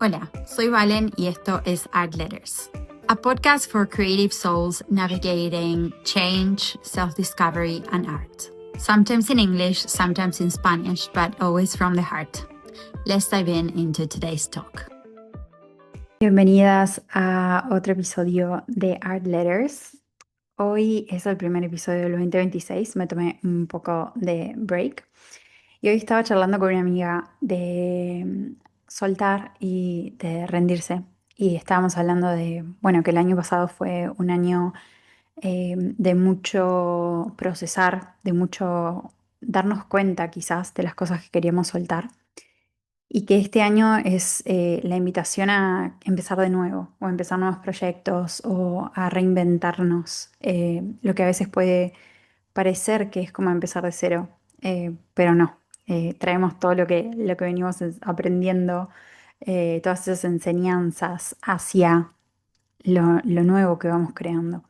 Hola, soy Valen y esto es Art Letters, a podcast for creative souls navigating change, self-discovery, and art. Sometimes in English, sometimes in Spanish, but always from the heart. Let's dive into today's talk. Bienvenidas a otro episodio de Art Letters. Hoy es el primer episodio del 2026, me tomé un poco de break. Y hoy estaba charlando con una amiga de soltar y de rendirse. Y estábamos hablando de, bueno, que el año pasado fue un año de mucho procesar, de mucho darnos cuenta quizás de las cosas que queríamos soltar. Y que este año es la invitación a empezar de nuevo, o a empezar nuevos proyectos, o a reinventarnos. Lo que a veces puede parecer que es como empezar de cero, pero no. Traemos todo lo que venimos aprendiendo, todas esas enseñanzas hacia lo nuevo que vamos creando.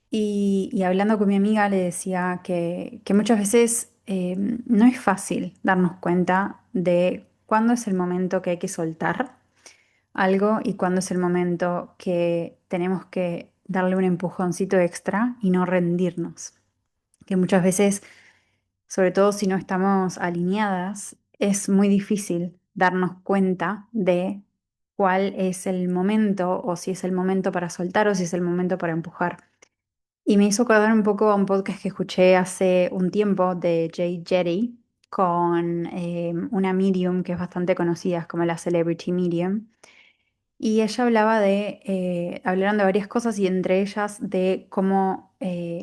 Y hablando con mi amiga le decía que muchas veces no es fácil darnos cuenta de cuándo es el momento que hay que soltar algo y cuándo es el momento que tenemos que darle un empujoncito extra y no rendirnos. Que muchas veces, sobre todo si no estamos alineadas, es muy difícil darnos cuenta de cuál es el momento o si es el momento para soltar o si es el momento para empujar. Y me hizo acordar un poco a un podcast que escuché hace un tiempo de Jay Jetty con una medium que es bastante conocida, es como la Celebrity Medium. Y ella hablaron de varias cosas y entre ellas de cómo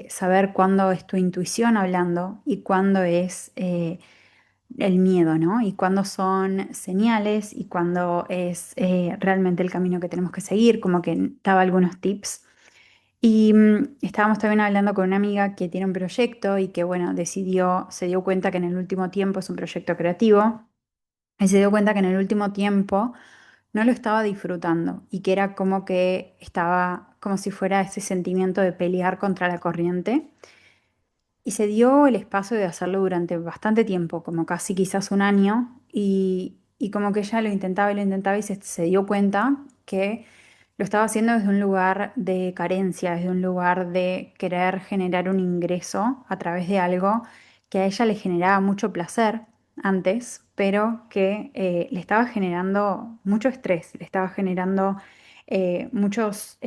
saber cuándo es tu intuición hablando y cuándo es el miedo, ¿no? Y cuándo son señales y cuándo es realmente el camino que tenemos que seguir, como que daba algunos tips. Y estábamos también hablando con una amiga que tiene un proyecto y que, bueno, se dio cuenta que en el último tiempo es un proyecto creativo y se dio cuenta que en el último tiempo no lo estaba disfrutando y que era como que estaba como si fuera ese sentimiento de pelear contra la corriente. Y se dio el espacio de hacerlo durante bastante tiempo, como casi quizás un año, y como que ella lo intentaba y se dio cuenta que lo estaba haciendo desde un lugar de carencia, desde un lugar de querer generar un ingreso a través de algo que a ella le generaba mucho placer antes, pero que le estaba generando mucho estrés, le estaba generando muchos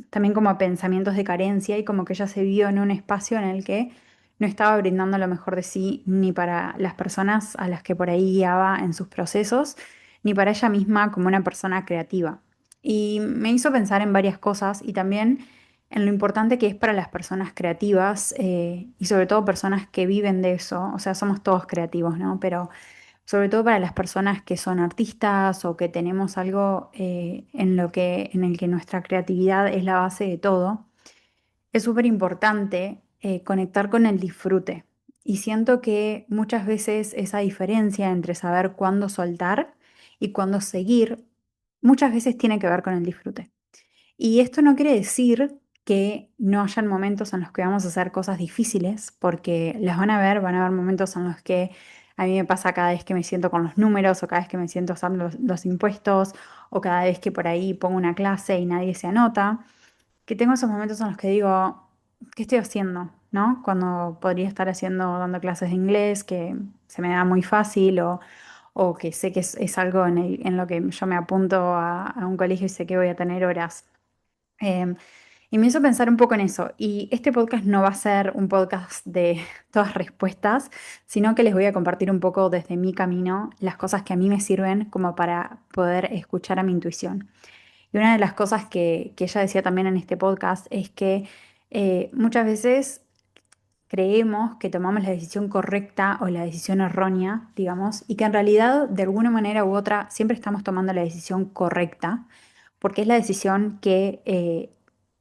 también como pensamientos de carencia y como que ella se vio en un espacio en el que no estaba brindando lo mejor de sí ni para las personas a las que por ahí guiaba en sus procesos, ni para ella misma como una persona creativa. Y me hizo pensar en varias cosas y también en lo importante que es para las personas creativas y sobre todo personas que viven de eso. O sea, somos todos creativos, ¿no? Pero sobre todo para las personas que son artistas o que tenemos algo en el que nuestra creatividad es la base de todo, es súper importante conectar con el disfrute. Y siento que muchas veces esa diferencia entre saber cuándo soltar y cuándo seguir, muchas veces tiene que ver con el disfrute. Y esto no quiere decir que no hayan momentos en los que vamos a hacer cosas difíciles, porque las van a haber momentos en los que a mí me pasa cada vez que me siento con los números o cada vez que me siento usando los impuestos o cada vez que por ahí pongo una clase y nadie se anota, que tengo esos momentos en los que digo, ¿qué estoy haciendo? ¿No? Cuando podría estar dando clases de inglés, que se me da muy fácil, o que sé que es algo en lo que yo me apunto a un colegio y sé que voy a tener horas. Em, y me hizo pensar un poco en eso. Y este podcast no va a ser un podcast de todas respuestas, sino que les voy a compartir un poco desde mi camino las cosas que a mí me sirven como para poder escuchar a mi intuición. Y una de las cosas que ella decía también en este podcast es que muchas veces creemos que tomamos la decisión correcta o la decisión errónea, digamos, y que en realidad de alguna manera u otra siempre estamos tomando la decisión correcta, porque es la decisión que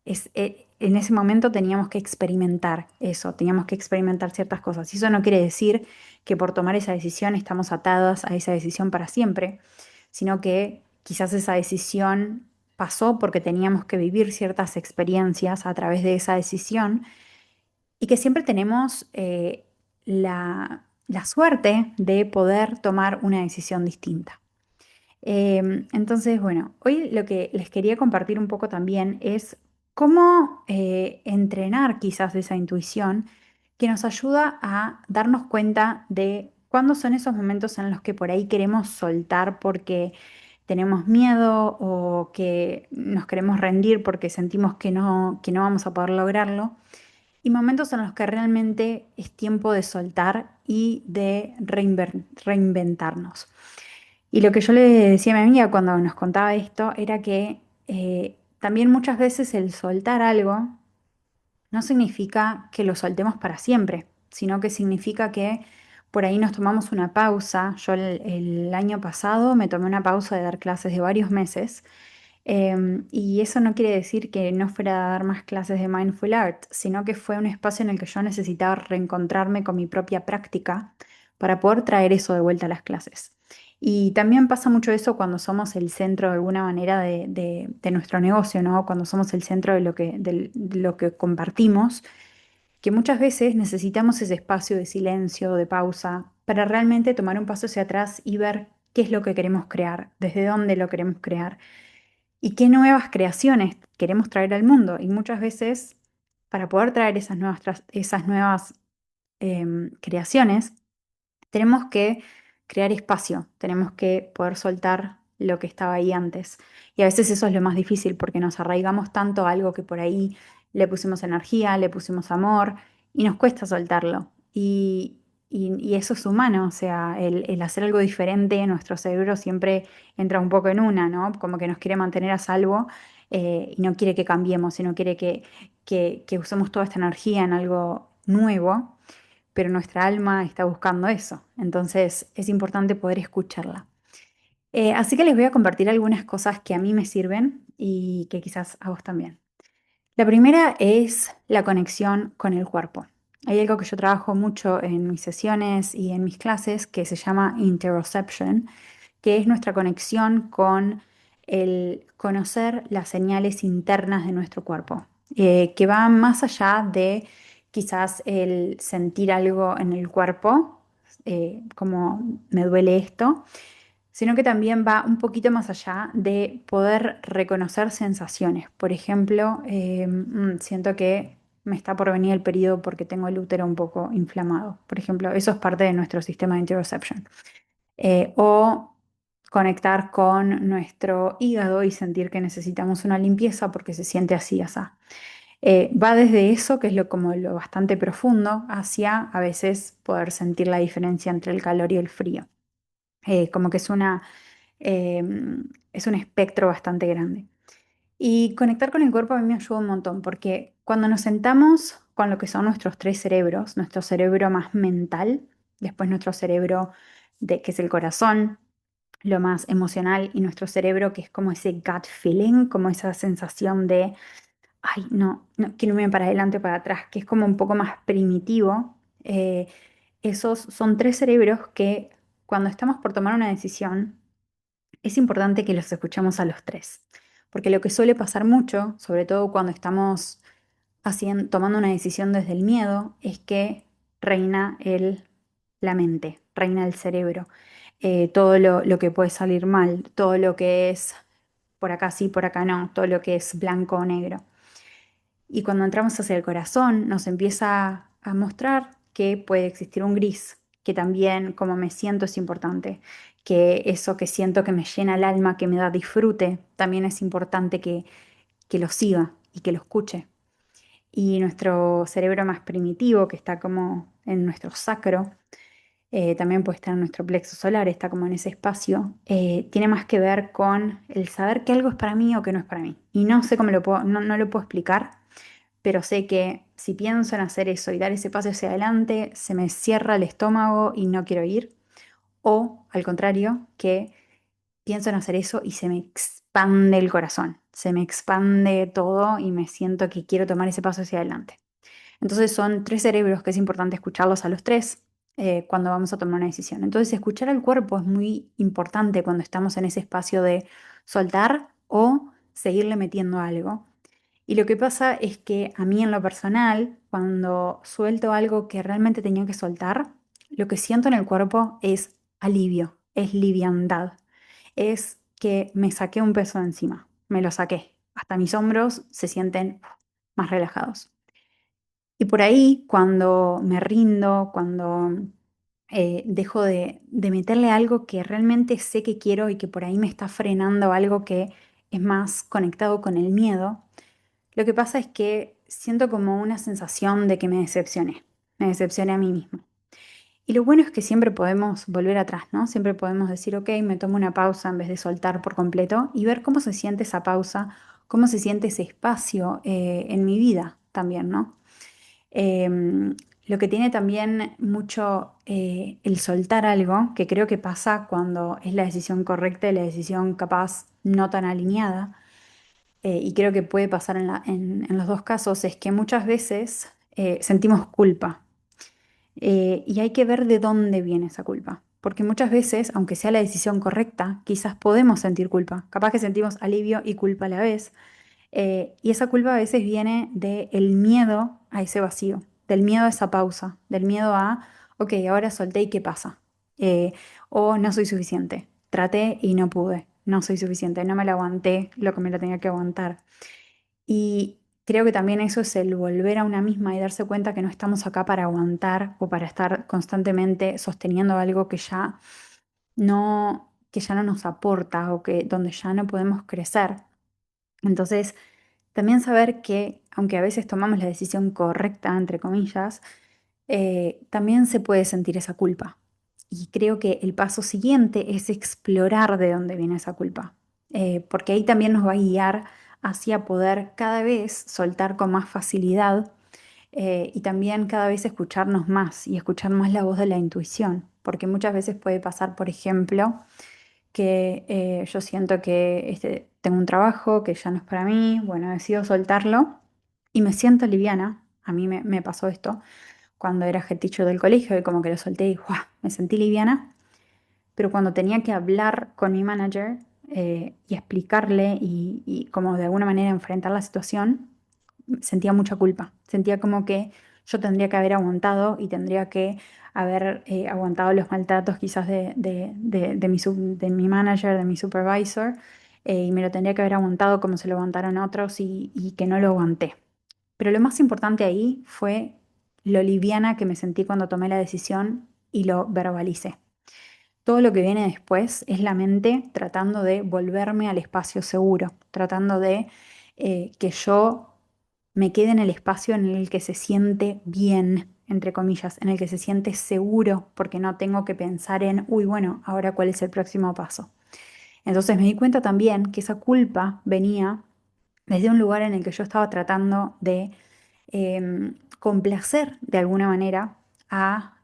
en ese momento teníamos que experimentar eso, teníamos que experimentar ciertas cosas. Y eso no quiere decir que por tomar esa decisión estamos atadas a esa decisión para siempre, sino que quizás esa decisión pasó porque teníamos que vivir ciertas experiencias a través de esa decisión y que siempre tenemos la suerte de poder tomar una decisión distinta. Entonces, bueno, hoy lo que les quería compartir un poco también es cómo entrenar quizás esa intuición que nos ayuda a darnos cuenta de cuándo son esos momentos en los que por ahí queremos soltar porque tenemos miedo o que nos queremos rendir porque sentimos que no vamos a poder lograrlo, y momentos en los que realmente es tiempo de soltar y de reinventarnos. Y lo que yo le decía a mi amiga cuando nos contaba esto era que también muchas veces el soltar algo no significa que lo soltemos para siempre, sino que significa que por ahí nos tomamos una pausa. Yo el año pasado me tomé una pausa de dar clases de varios meses, y eso no quiere decir que no fuera a dar más clases de Mindful Art, sino que fue un espacio en el que yo necesitaba reencontrarme con mi propia práctica para poder traer eso de vuelta a las clases. Y también pasa mucho eso cuando somos el centro de alguna manera de nuestro negocio, ¿no? Cuando somos el centro de lo que compartimos, que muchas veces necesitamos ese espacio de silencio, de pausa, para realmente tomar un paso hacia atrás y ver qué es lo que queremos crear, desde dónde lo queremos crear y qué nuevas creaciones queremos traer al mundo. Y muchas veces, para poder traer esas nuevas creaciones, tenemos que crear espacio, tenemos que poder soltar lo que estaba ahí antes. Y a veces eso es lo más difícil porque nos arraigamos tanto a algo que por ahí le pusimos energía, le pusimos amor y nos cuesta soltarlo. Y eso es humano, o sea, el hacer algo diferente, nuestro cerebro siempre entra un poco en una, ¿no? Como que nos quiere mantener a salvo, y no quiere que cambiemos, sino quiere que usemos toda esta energía en algo nuevo, pero nuestra alma está buscando eso. Entonces es importante poder escucharla. Así que les voy a compartir algunas cosas que a mí me sirven y que quizás a vos también. La primera es la conexión con el cuerpo. Hay algo que yo trabajo mucho en mis sesiones y en mis clases que se llama interoception, que es nuestra conexión con el conocer las señales internas de nuestro cuerpo, que va más allá de quizás el sentir algo en el cuerpo, como me duele esto, sino que también va un poquito más allá de poder reconocer sensaciones. Por ejemplo, siento que me está por venir el periodo porque tengo el útero un poco inflamado. Por ejemplo, eso es parte de nuestro sistema de interoception. O conectar con nuestro hígado y sentir que necesitamos una limpieza porque se siente así, así. Va desde eso, que es como lo bastante profundo, hacia a veces poder sentir la diferencia entre el calor y el frío. Como que eh, es un espectro bastante grande. Y conectar con el cuerpo a mí me ayuda un montón, porque cuando nos sentamos con lo que son nuestros tres cerebros, nuestro cerebro más mental, después nuestro cerebro que es el corazón, lo más emocional, y nuestro cerebro que es como ese gut feeling, como esa sensación de, ay, no, no quiero irme para adelante o para atrás, que es como un poco más primitivo. Esos son tres cerebros que cuando estamos por tomar una decisión, es importante que los escuchemos a los tres, porque lo que suele pasar mucho, sobre todo cuando estamos tomando una decisión desde el miedo, es que reina la mente, reina el cerebro. Todo lo que puede salir mal, todo lo que es por acá sí, por acá no, todo lo que es blanco o negro. Y cuando entramos hacia el corazón, nos empieza a mostrar que puede existir un gris, que también como me siento es importante, que eso que siento que me llena el alma, que me da disfrute, también es importante que lo siga y que lo escuche. Y nuestro cerebro más primitivo, que está como en nuestro sacro, también puede estar en nuestro plexo solar, está como en ese espacio, tiene más que ver con el saber que algo es para mí o que no es para mí. Y no sé cómo no lo puedo explicar, pero sé que si pienso en hacer eso y dar ese paso hacia adelante, se me cierra el estómago y no quiero ir. O al contrario, que pienso en hacer eso y se me expande el corazón, se me expande todo y me siento que quiero tomar ese paso hacia adelante. Entonces son tres cerebros que es importante escucharlos a los tres, cuando vamos a tomar una decisión. Entonces escuchar al cuerpo es muy importante cuando estamos en ese espacio de soltar o seguirle metiendo algo. Y lo que pasa es que a mí en lo personal, cuando suelto algo que realmente tenía que soltar, lo que siento en el cuerpo es alivio, es liviandad. es que me saqué un peso de encima, me lo saqué. Hasta mis hombros se sienten más relajados. Y por ahí, cuando me rindo, cuando dejo de meterle algo que realmente sé que quiero y que por ahí me está frenando algo que es más conectado con el miedo, lo que pasa es que siento como una sensación de que me decepcioné a mí misma. Y lo bueno es que siempre podemos volver atrás, ¿no? Siempre podemos decir, ok, me tomo una pausa en vez de soltar por completo y ver cómo se siente esa pausa, cómo se siente ese espacio en mi vida también, ¿no? Lo que tiene también mucho el soltar algo, que creo que pasa cuando es la decisión correcta y la decisión capaz no tan alineada, y creo que puede pasar en los dos casos, es que muchas veces sentimos culpa. Y hay que ver de dónde viene esa culpa. Porque muchas veces, aunque sea la decisión correcta, quizás podemos sentir culpa. Capaz que sentimos alivio y culpa a la vez. Y esa culpa a veces viene del miedo a ese vacío, del miedo a esa pausa, del miedo a, ok, ahora solté y qué pasa. Eh, o no soy suficiente. Traté y no pude. No soy suficiente. No me lo aguanté lo que me lo tenía que aguantar. Y creo que también eso es el volver a una misma y darse cuenta que no estamos acá para aguantar o para estar constantemente sosteniendo algo que ya no nos aporta o que donde ya no podemos crecer. Entonces, también saber que, aunque a veces tomamos la decisión correcta, entre comillas, también se puede sentir esa culpa. Y creo que el paso siguiente es explorar de dónde viene esa culpa. Porque ahí también nos va a guiar hacia poder cada vez soltar con más facilidad, y también cada vez escucharnos más y escuchar más la voz de la intuición. Porque muchas veces puede pasar, por ejemplo, que yo siento que tengo un trabajo que ya no es para mí, bueno, decido soltarlo y me siento liviana. A mí me pasó esto cuando era head teacher del colegio y como que lo solté y ¡guau! Me sentí liviana, pero cuando tenía que hablar con mi manager y explicarle y como de alguna manera enfrentar la situación, sentía mucha culpa. Sentía como que yo tendría que haber aguantado y tendría que haber aguantado los maltratos quizás de mi manager, de mi supervisor, y me lo tendría que haber aguantado como se lo aguantaron otros y que no lo aguanté. Pero lo más importante ahí fue lo liviana que me sentí cuando tomé la decisión y lo verbalicé. Todo lo que viene después es la mente tratando de volverme al espacio seguro, tratando de que yo me quede en el espacio en el que se siente bien, entre comillas, en el que se siente seguro, porque no tengo que pensar en, uy, bueno, ahora cuál es el próximo paso. Entonces me di cuenta también que esa culpa venía desde un lugar en el que yo estaba tratando de complacer de alguna manera a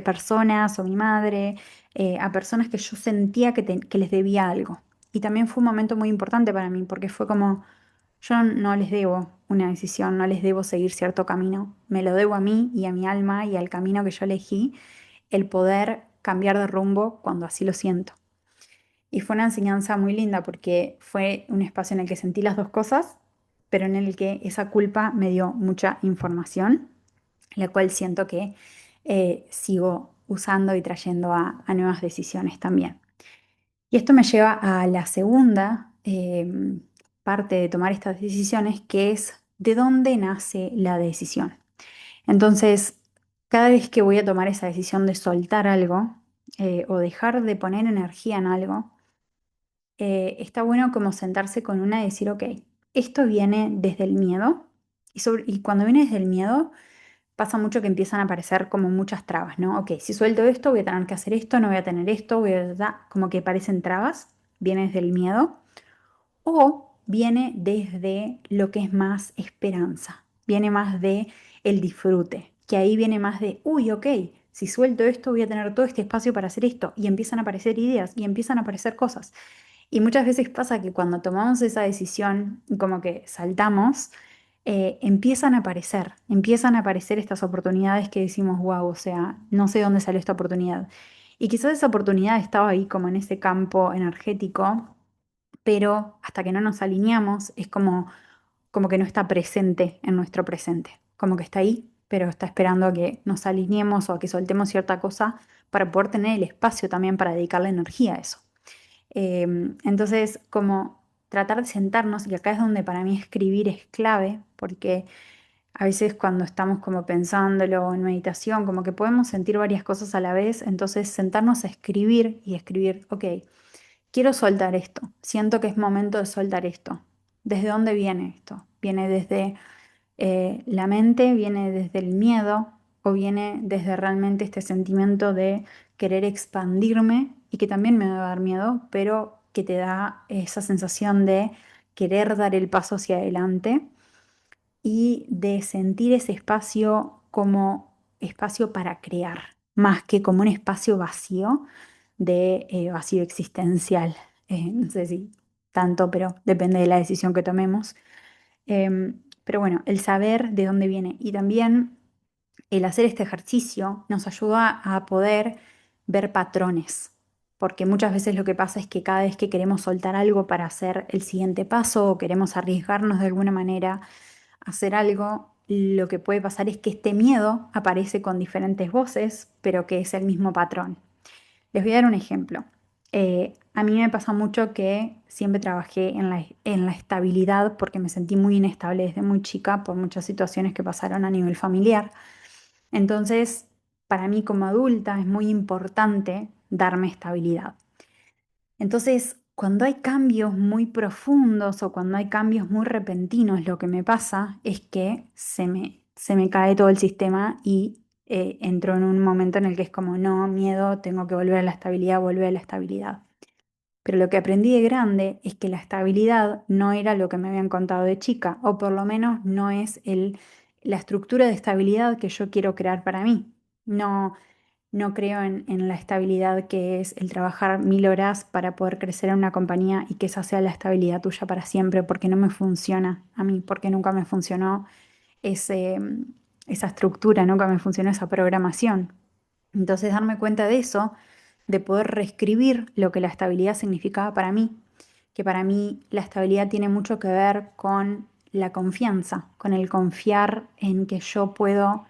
personas o mi madre, a personas que yo sentía que les debía algo. Y también fue un momento muy importante para mí porque fue como, yo no les debo una decisión, no les debo seguir cierto camino, me lo debo a mí y a mi alma y al camino que yo elegí, el poder cambiar de rumbo cuando así lo siento. Y fue una enseñanza muy linda porque fue un espacio en el que sentí las dos cosas, pero en el que esa culpa me dio mucha información, la cual siento que sigo usando y trayendo a nuevas decisiones también. Y esto me lleva a la segunda parte de tomar estas decisiones, que es de dónde nace la decisión. Entonces, cada vez que voy a tomar esa decisión de soltar algo o dejar de poner energía en algo, está bueno como sentarse con una y decir, ok, esto viene desde el miedo. Y cuando viene desde el miedo, pasa mucho que empiezan a aparecer como muchas trabas, ¿no? Ok, si suelto esto, voy a tener que hacer esto, no voy a tener esto, como que parecen trabas, viene desde el miedo, o viene desde lo que es más esperanza, viene más de el disfrute, que ahí viene más de, uy, ok, si suelto esto, voy a tener todo este espacio para hacer esto, y empiezan a aparecer ideas y empiezan a aparecer cosas. Y muchas veces pasa que cuando tomamos esa decisión, como que saltamos, empiezan a aparecer estas oportunidades que decimos, wow, o sea, no sé dónde salió esta oportunidad. Y quizás esa oportunidad estaba ahí como en ese campo energético, pero hasta que no nos alineamos es como que no está presente en nuestro presente, como que está ahí. pero está esperando a que nos alineemos o a que soltemos cierta cosa para poder tener el espacio también para dedicarle energía a eso. Entonces, como tratar de sentarnos, y acá es donde para mí escribir es clave, porque a veces cuando estamos como pensándolo en meditación, como que podemos sentir varias cosas a la vez, entonces sentarnos a escribir y escribir, ok, quiero soltar esto, siento que es momento de soltar esto. ¿Desde dónde viene esto? ¿Viene desde la mente, viene desde el miedo o viene desde realmente este sentimiento de querer expandirme y que también me va a dar miedo, pero que te da esa sensación de querer dar el paso hacia adelante y de sentir ese espacio como espacio para crear, más que como un espacio vacío de vacío existencial? No sé si tanto, pero depende de la decisión que tomemos. Pero bueno, el saber de dónde viene y también el hacer este ejercicio nos ayuda a poder ver patrones, porque muchas veces lo que pasa es que cada vez que queremos soltar algo para hacer el siguiente paso o queremos arriesgarnos de alguna manera a hacer algo, lo que puede pasar es que este miedo aparece con diferentes voces, pero que es el mismo patrón. Les voy a dar un ejemplo. A mí me pasa mucho que siempre trabajé en la estabilidad porque me sentí muy inestable desde muy chica por muchas situaciones que pasaron a nivel familiar. Entonces, para mí como adulta es muy importante darme estabilidad. Entonces, cuando hay cambios muy profundos o cuando hay cambios muy repentinos, lo que me pasa es que se me cae todo el sistema y entro en un momento en el que es como, no, miedo, tengo que volver a la estabilidad, volver a la estabilidad. Pero lo que aprendí de grande es que la estabilidad no era lo que me habían contado de chica, o por lo menos no es la estructura de estabilidad que yo quiero crear para mí. No, no creo en la estabilidad que es el trabajar 1000 horas para poder crecer en una compañía y que esa sea la estabilidad tuya para siempre, porque no me funciona a mí, porque nunca me funcionó ese, esa estructura, nunca me funcionó esa programación. Entonces, darme cuenta de eso, de poder reescribir lo que la estabilidad significaba para mí, que para mí la estabilidad tiene mucho que ver con la confianza, con el confiar en que yo puedo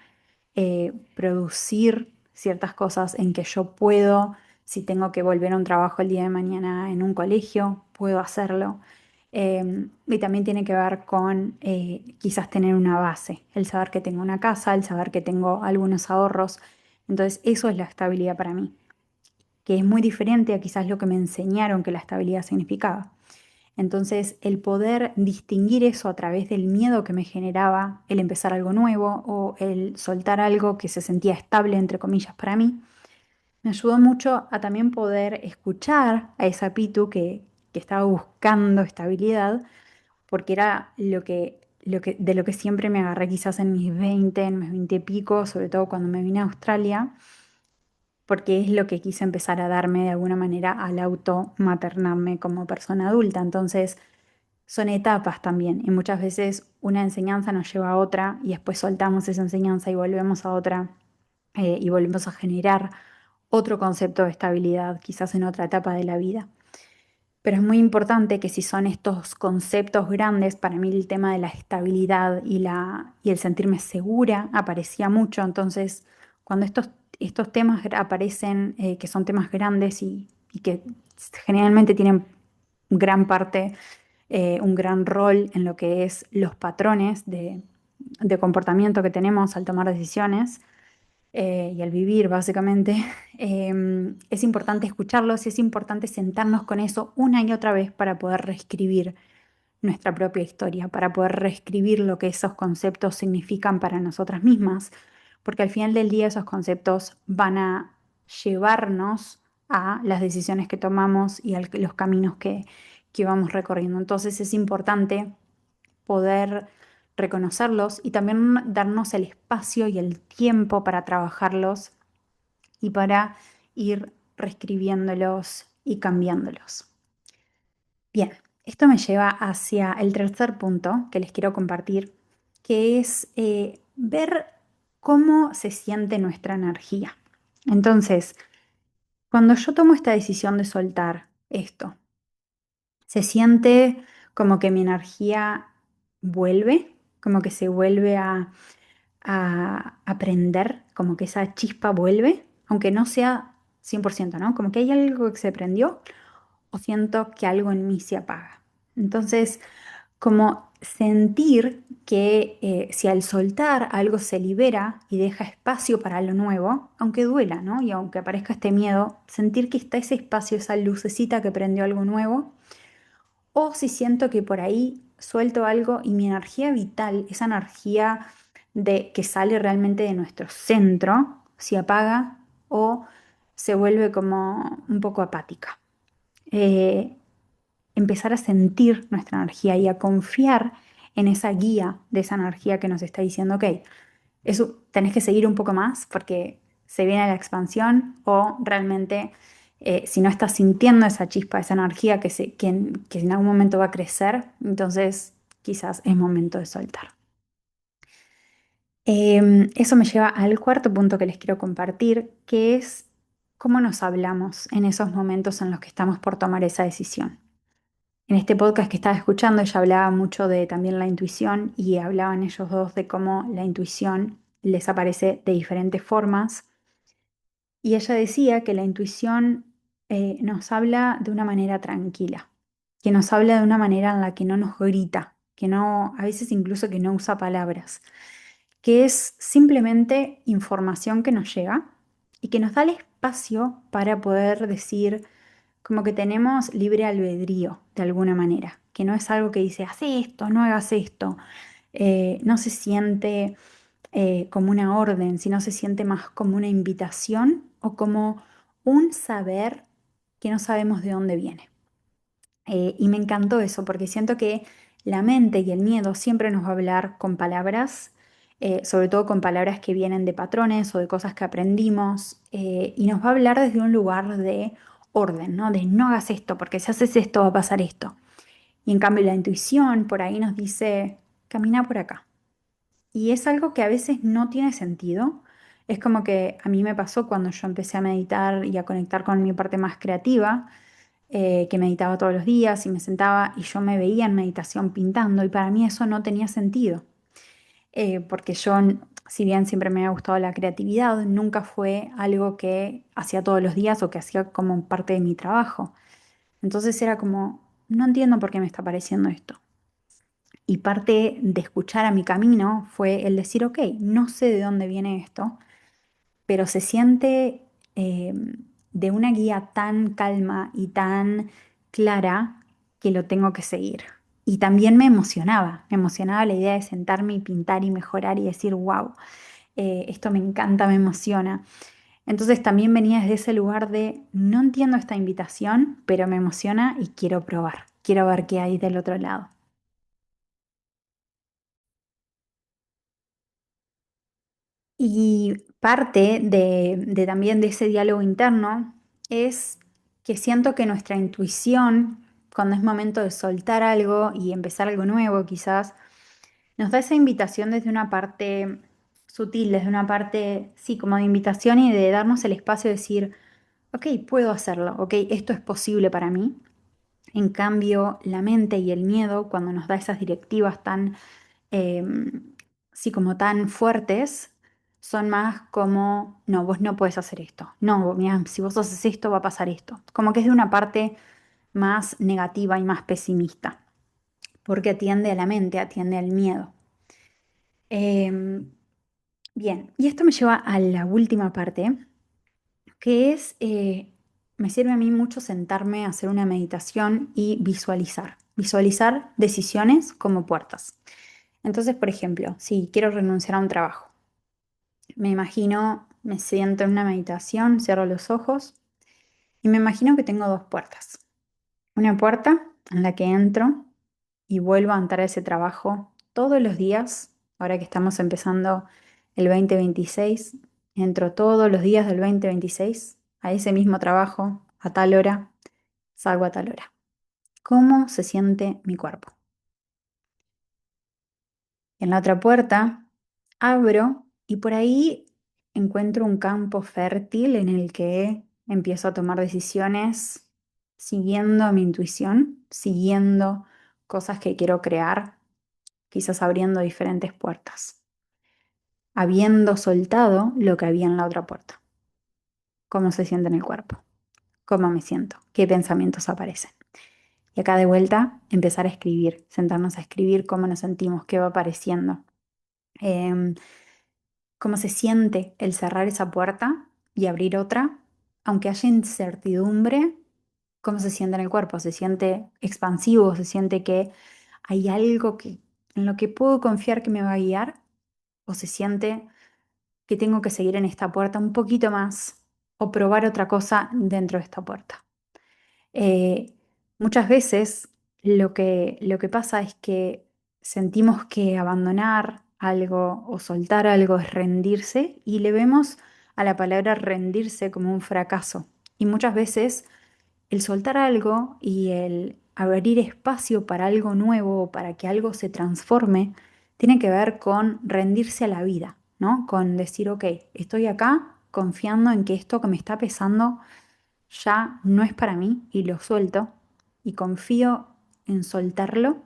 producir ciertas cosas, en que yo puedo, si tengo que volver a un trabajo el día de mañana en un colegio, puedo hacerlo. Y también tiene que ver con quizás tener una base, el saber que tengo una casa, el saber que tengo algunos ahorros. Entonces, eso es la estabilidad para mí, que es muy diferente a quizás lo que me enseñaron que la estabilidad significaba. Entonces, el poder distinguir eso a través del miedo que me generaba el empezar algo nuevo o el soltar algo que se sentía estable, entre comillas, para mí, me ayudó mucho a también poder escuchar a esa Pitu que estaba buscando estabilidad, porque era de lo que siempre me agarré quizás en mis 20 en mis 20 y pico, sobre todo cuando me vine a Australia, porque es lo que quise empezar a darme de alguna manera al auto maternarme como persona adulta. Entonces, son etapas también y muchas veces una enseñanza nos lleva a otra y después soltamos esa enseñanza y volvemos a otra y volvemos a generar otro concepto de estabilidad, quizás en otra etapa de la vida. Pero es muy importante que si son estos conceptos grandes, para mí el tema de la estabilidad y el sentirme segura aparecía mucho. Entonces, cuando estos temas aparecen, que son temas grandes y que generalmente tienen gran parte, un gran rol en lo que es los patrones de comportamiento que tenemos al tomar decisiones, y al vivir, básicamente, es importante escucharlos y es importante sentarnos con eso una y otra vez para poder reescribir nuestra propia historia, para poder reescribir lo que esos conceptos significan para nosotras mismas, porque al final del día esos conceptos van a llevarnos a las decisiones que tomamos y a los caminos que vamos recorriendo. Entonces es importante poder reconocerlos y también darnos el espacio y el tiempo para trabajarlos y para ir reescribiéndolos y cambiándolos. Bien, esto me lleva hacia el tercer punto que les quiero compartir, que es ver cómo se siente nuestra energía. Entonces, cuando yo tomo esta decisión de soltar esto, se siente como que mi energía vuelve, como que se vuelve a prender, como que esa chispa vuelve, aunque no sea 100%, ¿no? Como que hay algo que se prendió o siento que algo en mí se apaga. Entonces, como sentir que si al soltar algo se libera y deja espacio para lo nuevo, aunque duela, ¿no? Y aunque aparezca este miedo, sentir que está ese espacio, esa lucecita que prendió algo nuevo, o si siento que por ahí suelto algo y mi energía vital, esa energía de que sale realmente de nuestro centro, se apaga o se vuelve como un poco apática. Eh, Empezar a sentir nuestra energía y a confiar en esa guía de esa energía que nos está diciendo, ok, eso tenés que seguir un poco más porque se viene la expansión o realmente si no estás sintiendo esa chispa, esa energía que en algún momento va a crecer, entonces quizás es momento de soltar. Eso me lleva al cuarto punto que les quiero compartir, que es cómo nos hablamos en esos momentos en los que estamos por tomar esa decisión. En este podcast que estaba escuchando, ella hablaba mucho de también la intuición y hablaban ellos dos de cómo la intuición les aparece de diferentes formas. Y ella decía que la intuición nos habla de una manera tranquila, que nos habla de una manera en la que no nos grita, que no, a veces incluso que no usa palabras, que es simplemente información que nos llega y que nos da el espacio para poder decir como que tenemos libre albedrío de alguna manera, que no es algo que dice, haz esto, no hagas esto. No se siente como una orden, sino se siente más como una invitación o como un saber que no sabemos de dónde viene. Y me encantó eso porque siento que la mente y el miedo siempre nos va a hablar con palabras, sobre todo con palabras que vienen de patrones o de cosas que aprendimos, y nos va a hablar desde un lugar de orden, ¿no? De no hagas esto, porque si haces esto va a pasar esto. Y en cambio la intuición por ahí nos dice, camina por acá. Y es algo que a veces no tiene sentido. Es como que a mí me pasó cuando yo empecé a meditar y a conectar con mi parte más creativa, que meditaba todos los días y me sentaba y yo me veía en meditación pintando y para mí eso no tenía sentido. Porque yo, si bien siempre me ha gustado la creatividad, nunca fue algo que hacía todos los días o que hacía como parte de mi trabajo. Entonces era como, no entiendo por qué me está pareciendo esto. Y parte de escuchar a mi camino fue el decir, ok, no sé de dónde viene esto, pero se siente eh, de una guía tan calma y tan clara que lo tengo que seguir. Y también me emocionaba la idea de sentarme y pintar y mejorar y decir, wow, esto me encanta, me emociona. Entonces también venía desde ese lugar de, no entiendo esta invitación, pero me emociona y quiero probar, quiero ver qué hay del otro lado. Y parte de también de ese diálogo interno es que siento que nuestra intuición, cuando es momento de soltar algo y empezar algo nuevo, quizás, nos da esa invitación desde una parte sutil, desde una parte, sí, como de invitación y de darnos el espacio de decir, ok, puedo hacerlo, ok, esto es posible para mí. En cambio, la mente y el miedo, cuando nos da esas directivas tan eh, sí, como tan fuertes, son más como, no, vos no puedes hacer esto. No, mira, si vos haces esto va a pasar esto. Como que es de una parte más negativa y más pesimista, porque atiende a la mente, atiende al miedo. Em, Bien, y esto me lleva a la última parte, que es, me sirve a mí mucho sentarme a hacer una meditación y visualizar. Visualizar decisiones como puertas. Entonces, por ejemplo, si quiero renunciar a un trabajo, me imagino, me siento en una meditación, cierro los ojos y me imagino que tengo dos puertas. Una puerta en la que entro y vuelvo a entrar a ese trabajo todos los días, ahora que estamos empezando el 2026, entro todos los días del 2026 a ese mismo trabajo, a tal hora, salgo a tal hora. ¿Cómo se siente mi cuerpo? En la otra puerta abro y por ahí encuentro un campo fértil en el que empiezo a tomar decisiones siguiendo mi intuición, siguiendo cosas que quiero crear, quizás abriendo diferentes puertas. habiendo soltado lo que había en la otra puerta. ¿Cómo se siente en el cuerpo? ¿Cómo me siento? ¿Qué pensamientos aparecen? Y acá de vuelta, empezar a escribir, sentarnos a escribir cómo nos sentimos, qué va apareciendo, em, cómo se siente el cerrar esa puerta y abrir otra, aunque haya incertidumbre, cómo se siente en el cuerpo, se siente expansivo, se siente que hay algo en lo que puedo confiar que me va a guiar, o se siente que tengo que seguir en esta puerta un poquito más o probar otra cosa dentro de esta puerta. Eh, Muchas veces lo que pasa es que sentimos que abandonar algo o soltar algo es rendirse y le vemos a la palabra rendirse como un fracaso. Y muchas veces el soltar algo y el abrir espacio para algo nuevo o para que algo se transforme tiene que ver con rendirse a la vida, ¿no? Con decir, ok, estoy acá confiando en que esto que me está pesando ya no es para mí y lo suelto y confío en soltarlo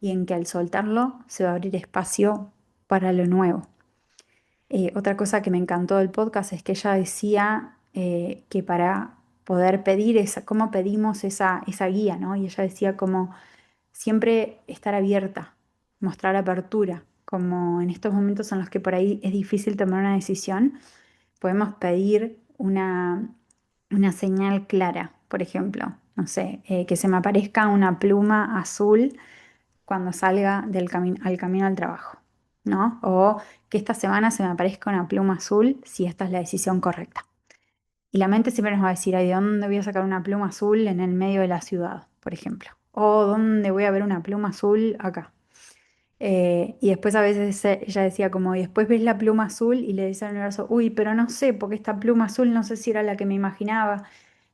y en que al soltarlo se va a abrir espacio para lo nuevo. Otra cosa que me encantó del podcast es que ella decía que para poder pedir esa, cómo pedimos esa guía, ¿no? Y ella decía como siempre estar abierta, mostrar apertura, como en estos momentos en los que por ahí es difícil tomar una decisión, podemos pedir una señal clara, por ejemplo, no sé, que se me aparezca una pluma azul cuando salga al camino al trabajo, ¿no? O que esta semana se me aparezca una pluma azul si esta es la decisión correcta. Y la mente siempre nos va a decir, ay, ¿de dónde voy a sacar una pluma azul en el medio de la ciudad, por ejemplo? O ¿dónde voy a ver una pluma azul acá? Y después a veces ella decía como, y después ves la pluma azul y le dice al universo, uy, pero no sé, porque esta pluma azul no sé si era la que me imaginaba.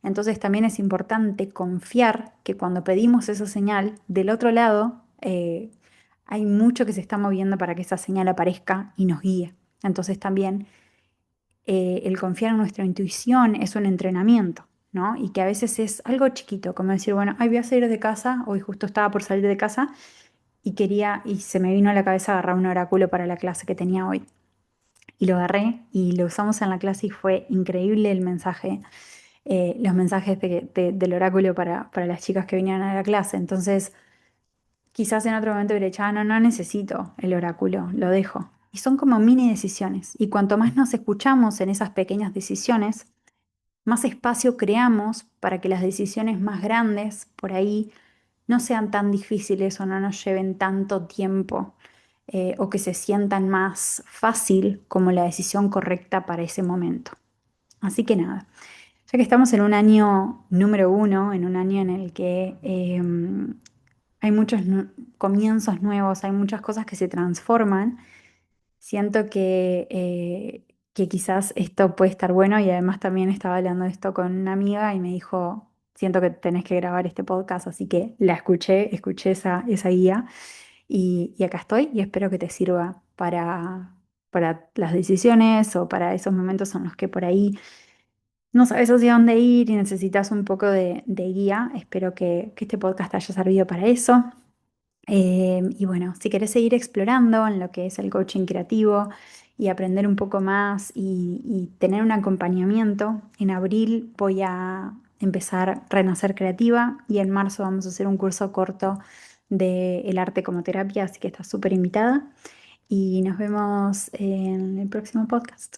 Entonces también es importante confiar que cuando pedimos esa señal, del otro lado hay mucho que se está moviendo para que esa señal aparezca y nos guíe. Entonces también el confiar en nuestra intuición es un entrenamiento, ¿no? Y que a veces es algo chiquito, como decir, bueno, ay, voy a salir de casa, hoy justo estaba por salir de casa y quería, y se me vino a la cabeza agarrar un oráculo para la clase que tenía hoy. Y lo agarré y lo usamos en la clase y fue increíble el mensaje, los mensajes del oráculo para las chicas que venían a la clase. Entonces, quizás en otro momento hubiera dicho, ah, no, no necesito el oráculo, lo dejo. Y son como mini decisiones. Y cuanto más nos escuchamos en esas pequeñas decisiones, más espacio creamos para que las decisiones más grandes por ahí no sean tan difíciles o no nos lleven tanto tiempo o que se sientan más fácil como la decisión correcta para ese momento. Así que nada, ya que estamos en un año número uno, en un año en el que hay muchos comienzos nuevos, hay muchas cosas que se transforman. Siento que quizás esto puede estar bueno y además también estaba hablando de esto con una amiga y me dijo, siento que tenés que grabar este podcast, así que la escuché esa guía y acá estoy y espero que te sirva para las decisiones o para esos momentos en los que por ahí no sabes hacia dónde ir y necesitas un poco de guía. Espero que este podcast te haya servido para eso. Y bueno, si querés seguir explorando en lo que es el coaching creativo y aprender un poco más y tener un acompañamiento, en abril voy a empezar Renacer Creativa y en marzo vamos a hacer un curso corto de el arte como terapia, así que estás súper invitada y nos vemos en el próximo podcast.